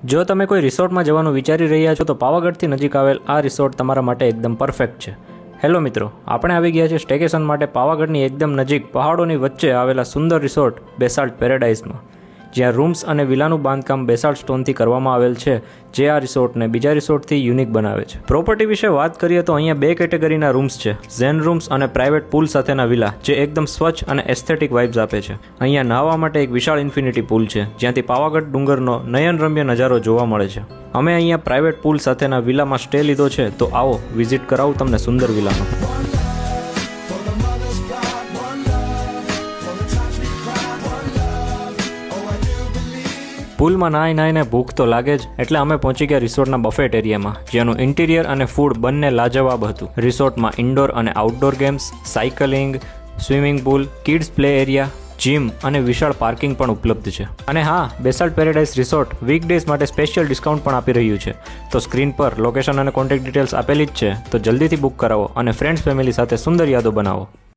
જો તમે કોઈ રિસોર્ટમાં જવાનું વિચારી રહ્યા છો તો પાવાગઢથી નજીક આવેલ આ રિસોર્ટ તમારા માટે એકદમ પરફેક્ટ છે. હેલો મિત્રો, આપણે આવી ગયા છે સ્ટેકેશન માટે પાવાગઢની એકદમ નજીક પહાડોની વચ્ચે આવેલા સુંદર રિસોર્ટ બેસાલ્ટ પેરેડાઇઝમાં, જ્યાં રૂમ્સ અને વિલાનું બાંધકામ બેસાલ્ટ સ્ટોનથી કરવામાં આવેલ છે, જે આ રિસોર્ટને બીજા રિસોર્ટથી યુનિક બનાવે છે. પ્રોપર્ટી વિશે વાત કરીએ તો અહીંયા 2 કેટેગરીના રૂમ્સ છે, ઝેન રૂમ્સ અને પ્રાઇવેટ પૂલ સાથેના વિલા, જે એકદમ સ્વચ્છ અને એસ્થેટિક વાઇબ્સ આપે છે. અહીંયા નહાવા માટે એક વિશાળ ઇન્ફિનિટી પૂલ છે, જ્યાંથી પાવાગઢ ડુંગરનો નયનરમ્ય નજારો જોવા મળે છે. અમે અહીંયા પ્રાઇવેટ પૂલ સાથેના વિલામાં સ્ટે લીધો છે, તો આવો વિઝિટ કરાવું તમને સુંદર વિલાનો. પૂલમાં નાહીને ભૂખ તો લાગે જ, એટલે અમે પહોંચી ગયા રિસોર્ટના બફેટ એરિયામાં, જેનું ઇન્ટિરિયર અને ફૂડ બંને લાજવાબ હતું. રિસોર્ટમાં ઇન્ડોર અને outdoor games, cycling, swimming pool, kids play area, gym અને વિશાળ પાર્કિંગ પણ ઉપલબ્ધ છે. અને હા, બેસાલ્ટ પેરેડાઇઝ રિસોર્ટ વીકડેઝ માટે સ્પેશિયલ ડિસ્કાઉન્ટ પણ આપી રહ્યું છે. તો સ્ક્રીન પર લોકેશન અને કોન્ટેક્ટ ડિટેલ્સ આપેલી જ છે, તો જલ્દીથી બુક કરાવો અને ફ્રેન્ડ્સ ફેમિલી સાથે સુંદર યાદો બનાવો.